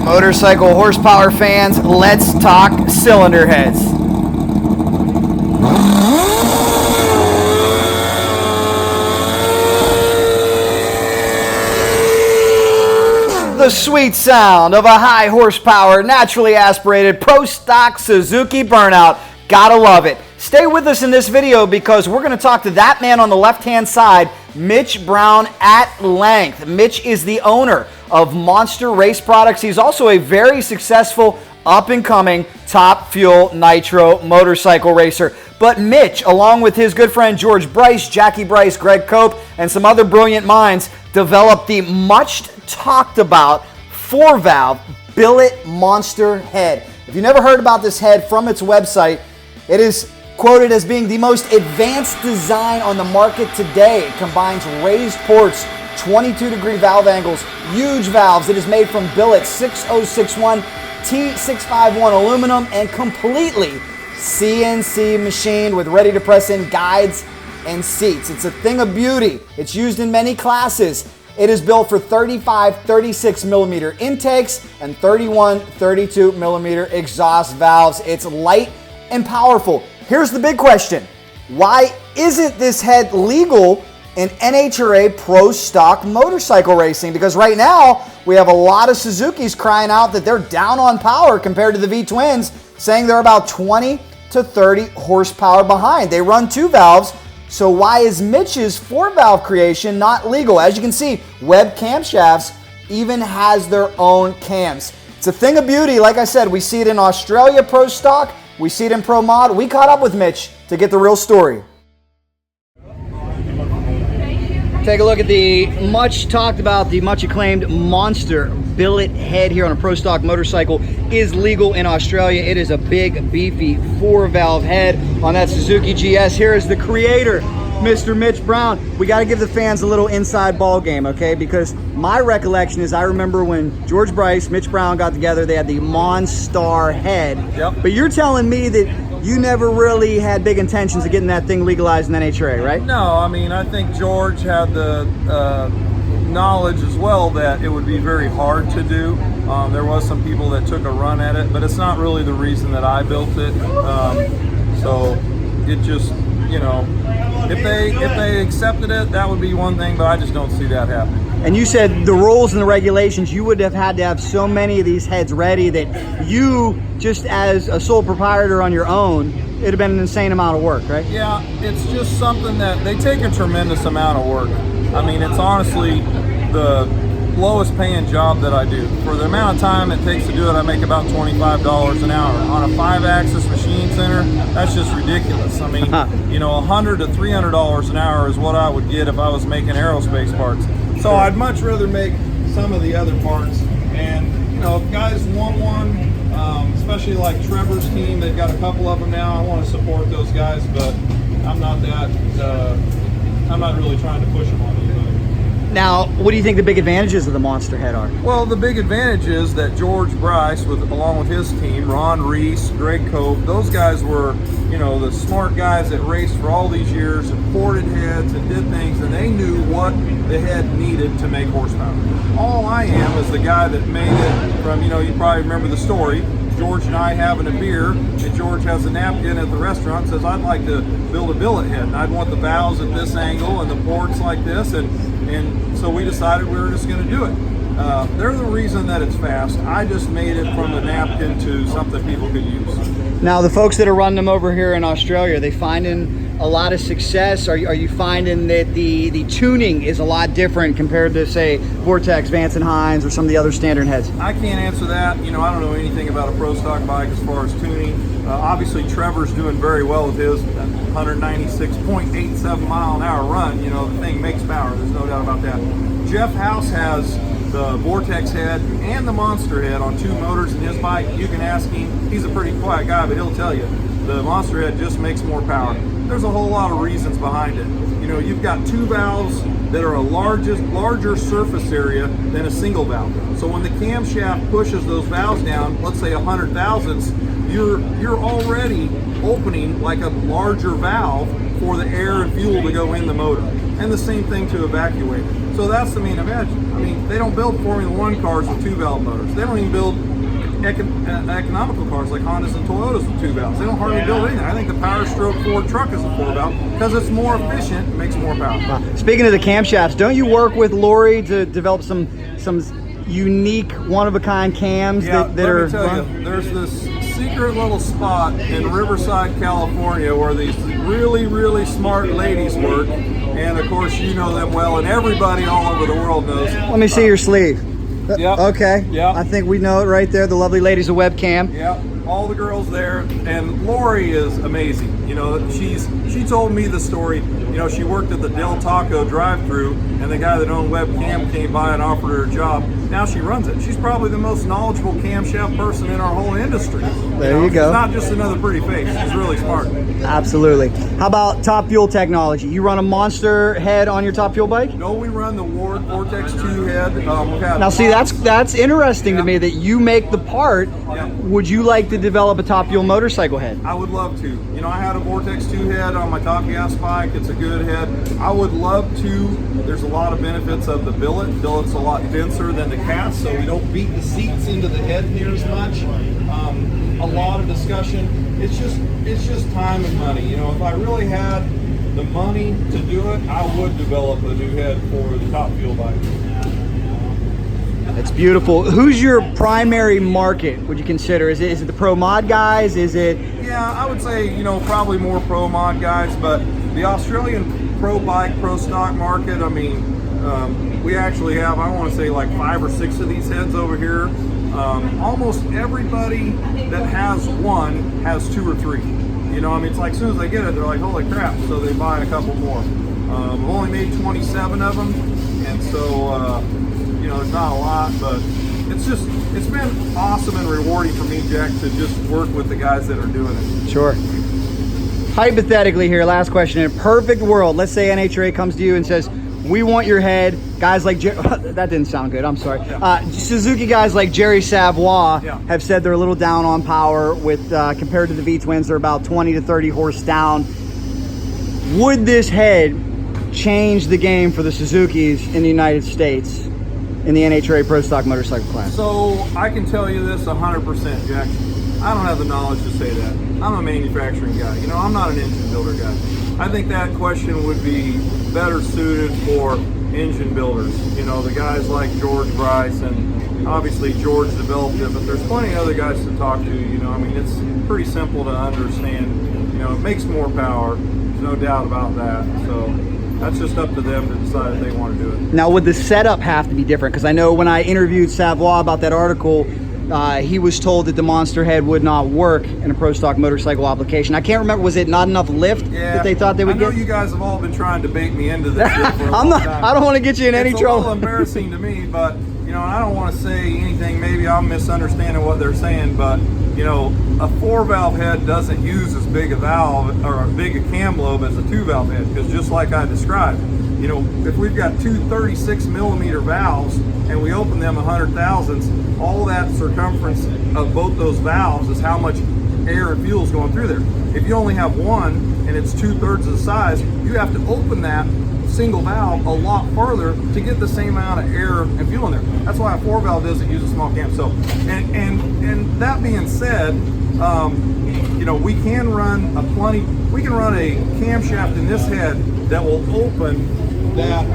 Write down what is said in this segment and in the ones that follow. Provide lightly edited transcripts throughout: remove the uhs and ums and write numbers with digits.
Motorcycle horsepower fans, let's talk cylinder heads. The sweet sound of a high horsepower, naturally aspirated pro stock Suzuki burnout. Gotta love it. Stay with us in this video because we're going to talk to that man on the left-hand side, Mitch Braun, at length. Mitch is the owner of Monster Race Products. He's also a very successful, up-and-coming top fuel nitro motorcycle racer. But Mitch, along with his good friend George Bryce, Jackie Bryce, Greg Cope, and some other brilliant minds, developed the much-talked-about 4-valve Billet Monster head. If you've never heard about this head from its website, it is quoted as being the most advanced design on the market today. It combines raised ports, 22-degree valve angles, huge valves. It is made from Billet 6061 T651 aluminum and completely CNC machined with ready-to-press-in guides and seats. It's a thing of beauty. It's used in many classes. It is built for 35, 36 millimeter intakes and 31, 32 millimeter exhaust valves. It's light and powerful. Here's the big question. Why isn't this head legal in NHRA pro stock motorcycle racing? Because right now, we have a lot of Suzukis crying out that they're down on power compared to the V-twins, saying they're about 20 to 30 horsepower behind. They run 2 valves, so why is Mitch's 4-valve creation not legal? As you can see, Web Camshafts even has their own cams. It's a thing of beauty. Like I said, we see it in Australia pro stock, we see it in pro mod. We caught up with Mitch to get the real story. Take a look at the much talked about, the much acclaimed Monster Billet head here on a pro stock motorcycle. Is legal in Australia. It is a big, beefy 4-valve head on that Suzuki GS. Here is the creator, Mr. Mitch Braun. We got to give the fans a little inside ball game, okay? Because my recollection is I remember when George Bryce, Mitch Braun got together, they had the Monstar head. Yep. But you're telling me that you never really had big intentions of getting that thing legalized in NHRA, right? No, I mean, I think George had the knowledge as well that it would be very hard to do. There was some people that took a run at it, but it's not really the reason that I built it. So it just, you know, if they accepted it, that would be one thing, but I just don't see that happening. And you said the rules and the regulations, you would have had to have so many of these heads ready that you, just as a sole proprietor on your own, it'd have been an insane amount of work, right? Yeah, it's just something that they take a tremendous amount of work. I mean, it's honestly the lowest paying job that I do. For the amount of time it takes to do it, I make about $25 an hour. On a 5-axis machine center, that's just ridiculous. I mean, you know, $100 to $300 an hour is what I would get if I was making aerospace parts. So I'd much rather make some of the other parts. And, you know, if guys want one, especially like Trevor's team, they've got a couple of them now. I want to support those guys, but I'm not really trying to push them on anybody. Now, what do you think the big advantages of the Monster head are? Well, the big advantage is that George Bryce, along with his team, Ron Reese, Greg Cope, those guys were, you know, the smart guys that raced for all these years and ported heads and did things, and they knew what the head needed to make horsepower. All I am is the guy that made it from, you know, you probably remember the story, George and I having a beer, and George has a napkin at the restaurant and says, I'd like to build a billet head, and I'd want the valves at this angle and the ports like this, and so we decided we were just going to do it. They're the reason that it's fast. I just made it from a napkin to something people could use. Now, the folks that are running them over here in Australia, are they finding a lot of success? Are you finding that the tuning is a lot different compared to, say, Vortex, Vance and Hines, or some of the other standard heads? I can't answer that. You know, I don't know anything about a pro stock bike as far as tuning. Obviously, Trevor's doing very well with his 196.87 mile an hour run. You know, the thing makes power. There's no doubt about that. Jeff House has the Vortex head and the Monster head on 2 motors in his bike. You can ask him. He's a pretty quiet guy, but he'll tell you the Monster head just makes more power. There's a whole lot of reasons behind it. You know, you've got 2 valves that are a larger surface area than a single valve. So when the camshaft pushes those valves down, let's say 100 thousandths, you're already opening like a larger valve for the air and fuel to go in the motor. and the same thing to evacuate it. So that's the main advantage. I mean, they don't build Formula One cars with 2-valve motors. They don't even build economical cars like Hondas and Toyotas with 2 valves. They don't hardly build anything. I think the Power Stroke Ford truck is a 4-valve because it's more efficient and makes more power. Speaking of the camshafts, don't you work with Laurie to develop some unique, one-of-a-kind cams that are? Let me tell you, there's this secret little spot in Riverside, California, where these really, really smart ladies work, and of course you know them well, and everybody all over the world knows. Let me see your sleeve. Yep. Okay. Yep. I think we know it right there. The lovely ladies of Web Cam. Yep. All the girls there, and Laurie is amazing. You know, she told me the story. You know, she worked at the Del Taco drive-thru, and the guy that owned Web Cam came by and offered her a job. Now she runs it. She's probably the most knowledgeable camshaft person in our whole industry. There you go. She's not just another pretty face. She's really smart. Absolutely. How about Top Fuel technology? You run a monster head on your Top Fuel bike? No, we run the Ward Vortex 2 head. Now see, that's interesting to me that you make the part. Yeah. Would you like to develop a Top Fuel motorcycle head? I would love to. You know, I had a Vortex 2 head on my Top Gas bike. It's a good head. I would love to. There's a lot of benefits of the billet. Billet's a lot denser than the cast, so we don't beat the seats into the head near as much. A lot of discussion. It's just time and money. You know, if I really had the money to do it, I would develop a new head for the Top Fuel bike. It's beautiful. Who's your primary market, would you consider? Is it the pro mod guys? Is it? Yeah, I would say, you know, probably more pro mod guys, but the Australian pro bike, pro stock market, I mean, we actually have, I want to say like 5 or 6 of these heads over here. Almost everybody that has one has 2 or 3. You know, I mean, it's like as soon as they get it, they're like, holy crap, so they buy a couple more. We've only made 27 of them, and so, you know, it's not a lot, but it's been awesome and rewarding for me, Jack, to just work with the guys that are doing it. Sure. Hypothetically here, last question. In a perfect world, let's say NHRA comes to you and says, we want your head. Guys like, that didn't sound good, I'm sorry. Suzuki guys like Jerry Savoie have said they're a little down on power with, compared to the V-twins, they're about 20 to 30 horse down. Would this head change the game for the Suzukis in the United States in the NHRA Pro Stock Motorcycle class? So I can tell you this 100%, Jack. I don't have the knowledge to say that. I'm a manufacturing guy. You know, I'm not an engine builder guy. I think that question would be better suited for engine builders. You know, the guys like George, Bryce, and obviously George developed it, but there's plenty of other guys to talk to. You know, I mean, it's pretty simple to understand. You know, it makes more power. There's no doubt about that. So that's just up to them to decide if they want to do it. Now, would the setup have to be different? Because I know when I interviewed Savoie about that article, he was told that the monster head would not work in a pro stock motorcycle application. I can't remember, was it not enough lift that they thought they would get? I know you guys have all been trying to bait me into this. I don't want to get you in any trouble. It's a little embarrassing to me, but you know, I don't want to say anything. Maybe I'm misunderstanding what they're saying, but you know, a 4-valve head doesn't use as big a valve or as big a cam lobe as a 2-valve head, because just like I described, you know, if we've got 2 36mm valves and we open them 100 thousandths, all that circumference of both those valves is how much air and fuel is going through there. If you only have one and it's 2/3 of the size, you have to open that single valve a lot further to get the same amount of air and fuel in there. That's why a 4-valve doesn't use a small cam. So, and that being said, you know, we can run a camshaft in this head that will open that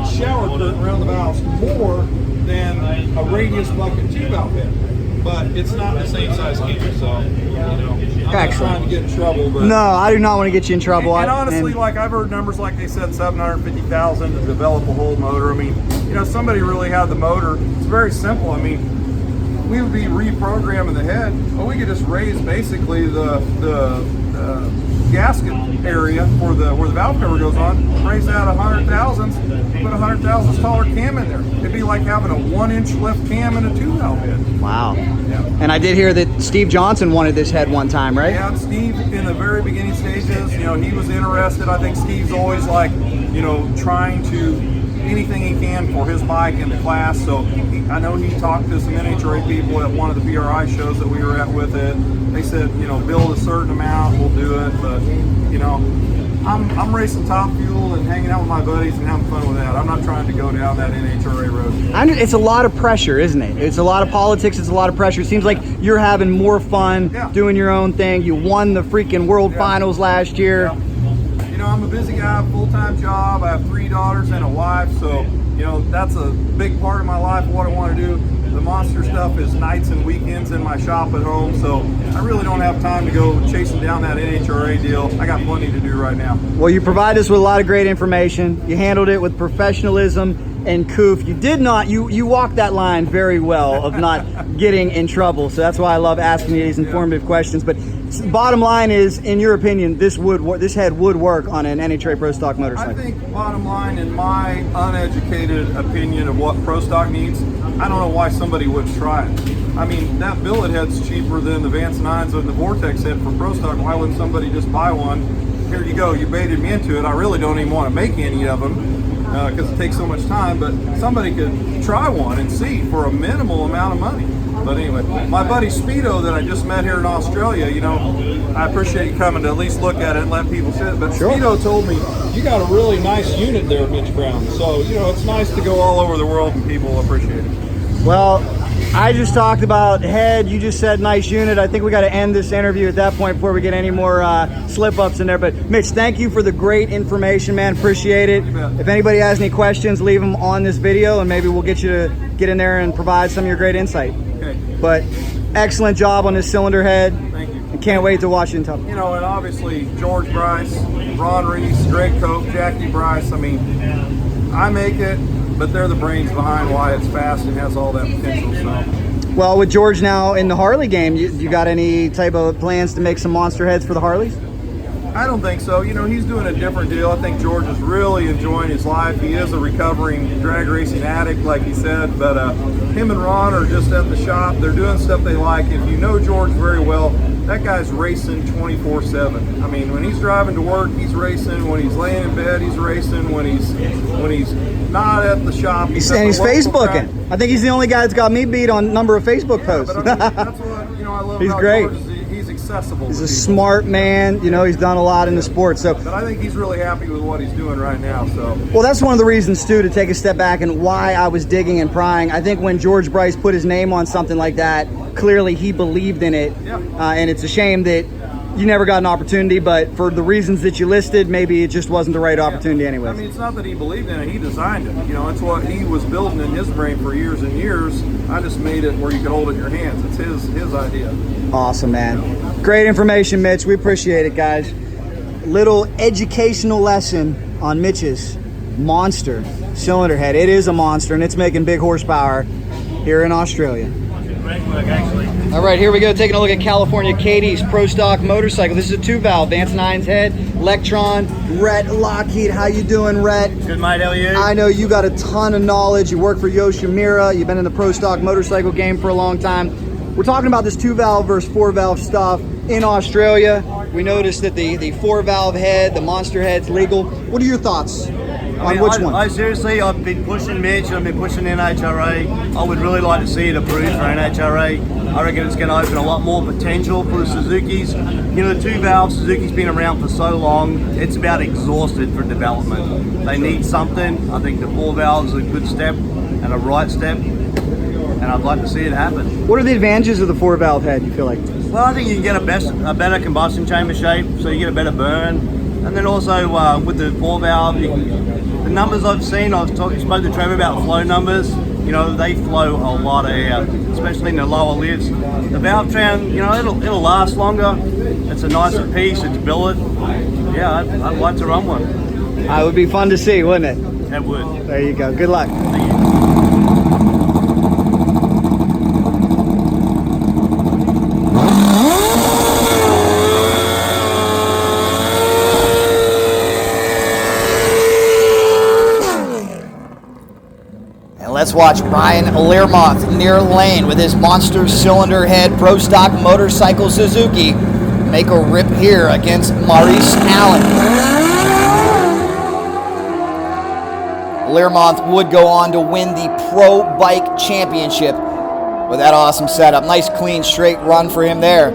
shower curtain around the valves more than a radius bucket 2-valve head, but it's not the same size cam. So, you know, I'm not trying to get in trouble. But no, I do not want to get you in trouble. And honestly, like I've heard numbers like they said 750,000 to develop a whole motor. I mean, you know, somebody really had the motor. It's very simple. I mean, we would be reprogramming the head, but we could just raise basically the gasket area for where the valve cover goes on, raise that 100 thousandths, put 100 thousandths taller cam in there. It'd be like having a 1-inch lift cam in a 2-valve head. Wow. Yeah. And I did hear that Steve Johnson wanted this head one time, right? Yeah, Steve in the very beginning stages, you know, he was interested. I think Steve's always like, you know, trying to anything he can for his bike in the class. So I know he talked to some NHRA people at one of the PRI shows that we were at with it. They said, you know, build a certain amount, we'll do it. But, you know, I'm racing top fuel and hanging out with my buddies and having fun with that. I'm not trying to go down that NHRA road. It's a lot of pressure, isn't it? It's a lot of politics. It's a lot of pressure. It seems like you're having more fun doing your own thing. You won the freaking World Finals last year. Yeah. You know, I'm a busy guy, full-time job. I have 3 daughters and a wife, so you know that's a big part of my life. What I want to do. The monster stuff is nights and weekends in my shop at home, so I really don't have time to go chasing down that NHRA deal. I got plenty to do right now. Well, you provide us with a lot of great information. You handled it with professionalism and coof. You did not, you walked that line very well of not getting in trouble, so that's why I love asking you these informative questions. But bottom line is, in your opinion, this head would work on an NHRA Pro Stock motorcycle? I think bottom line, in my uneducated opinion of what Pro Stock needs, I don't know why somebody would try it. I mean, that billet head's cheaper than the Vance 9s and the Vortex head for Pro Stock. Why wouldn't somebody just buy one? Here you go, you baited me into it. I really don't even want to make any of them because it takes so much time, but somebody could try one and see for a minimal amount of money. But anyway, my buddy Speedo that I just met here in Australia, you know, I appreciate you coming to at least look at it and let people see it. But Speedo told me, you got a really nice unit there, Mitch Brown. So, you know, it's nice to go all over the world and people appreciate it. Well, I just talked about head. You just said nice unit. I think we got to end this interview at that point before we get any more slip-ups in there. But Mitch, thank you for the great information, man. Appreciate it. If anybody has any questions, leave them on this video, and maybe we'll get you to get in there and provide some of your great insight. Okay. But excellent job on this cylinder head. Thank you. And can't wait to watch it in top. You know, and obviously George Bryce, Ron Reese, Greg Cope, Jackie Bryce. I mean, I make it, but they're the brains behind why it's fast and has all that potential. So. Well, with George now in the Harley game, you got any type of plans to make some monster heads for the Harleys? I don't think so. You know, he's doing a different deal. I think George is really enjoying his life. He is a recovering drag racing addict, like he said, but him and Ron are just at the shop. They're doing stuff they like. If you know George very well, that guy's racing 24/7. I mean, when he's driving to work, he's racing. When he's laying in bed, he's racing. When he's not at the shop, he's Facebooking. I think he's the only guy that's got me beat on number of Facebook posts. But I mean, that's what I love he's about great. George is he's accessible. He's a smart man. You know, he's done a lot in the sport. So, but I think he's really happy with what he's doing right now. So, well, that's one of the reasons too to take a step back and why I was digging and prying. I think when George Bryce put his name on something like that, clearly he believed in it. Yeah. And it's a shame that you never got an opportunity, but for the reasons that you listed, maybe it just wasn't the right opportunity anyway. I mean, it's not that he believed in it, he designed it. You know, it's what he was building in his brain for years and years. I just made it where you could hold it in your hands. It's his idea. Awesome, man. Great information, Mitch. We appreciate it, guys. Little educational lesson on Mitch's monster cylinder head. It is a monster, and it's making big horsepower here in Australia. Great work, actually. All right, here we go, taking a look at California Katie's Pro Stock motorcycle. This is a 2-valve, Vance 9's head, Electron, Rhett Lougheed. How you doing, Rhett? Good, mate, how are you? I know you got a ton of knowledge. You work for Yoshimura. You've been in the Pro Stock motorcycle game for a long time. We're talking about this 2-valve versus 4-valve stuff in Australia. We noticed that the 4-valve head, the monster head's legal. What are your thoughts on which one? I seriously, I've been pushing Mitch, I've been pushing NHRA. I would really like to see it approved for NHRA. I reckon it's going to open a lot more potential for the Suzukis. You know, the 2-valve Suzuki's been around for so long, it's about exhausted for development. They need something. I think the 4-valve is a good step and a right step, and I'd like to see it happen. What are the advantages of the 4-valve head, you feel like? Well, I think you can get a better combustion chamber shape, so you get a better burn. And then also with the 4-valve, the numbers I've seen, I've spoke to Trevor about flow numbers. You know, they flow a lot of air, especially in the lower lifts. The valve tram, you know, it'll last longer. It's a nicer piece. It's billet. Yeah, I'd like to run one. It would be fun to see, wouldn't it? It would. There you go. Good luck. Thank you. Let's watch Ryan Learmonth near lane with his monster cylinder head Pro Stock motorcycle Suzuki make a rip here against Maurice Allen. Learmonth would go on to win the Pro Bike Championship with that awesome setup. Nice, clean, straight run for him there.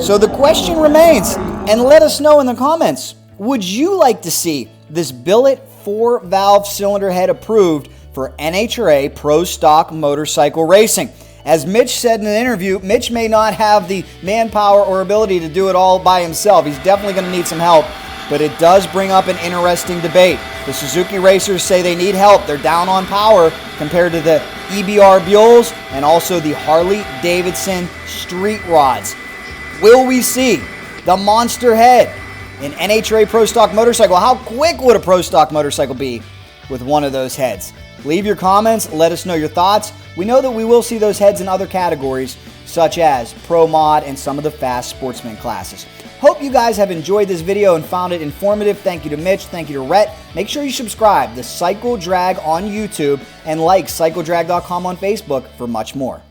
So the question remains, and let us know in the comments, Would you like to see this Billet 4-valve cylinder head approved for NHRA Pro Stock Motorcycle Racing? As Mitch said in an interview, Mitch may not have the manpower or ability to do it all by himself. He's definitely going to need some help, but it does bring up an interesting debate. The Suzuki racers say they need help. They're down on power compared to the EBR Buells and also the Harley Davidson street rods. Will we see the monster head in NHRA Pro Stock Motorcycle? How quick would a Pro Stock motorcycle be with one of those heads? Leave your comments, let us know your thoughts. We know that we will see those heads in other categories, such as Pro Mod and some of the fast sportsman classes. Hope you guys have enjoyed this video and found it informative. Thank you to Mitch, thank you to Rhett. Make sure you subscribe to Cycle Drag on YouTube and like cycledrag.com on Facebook for much more.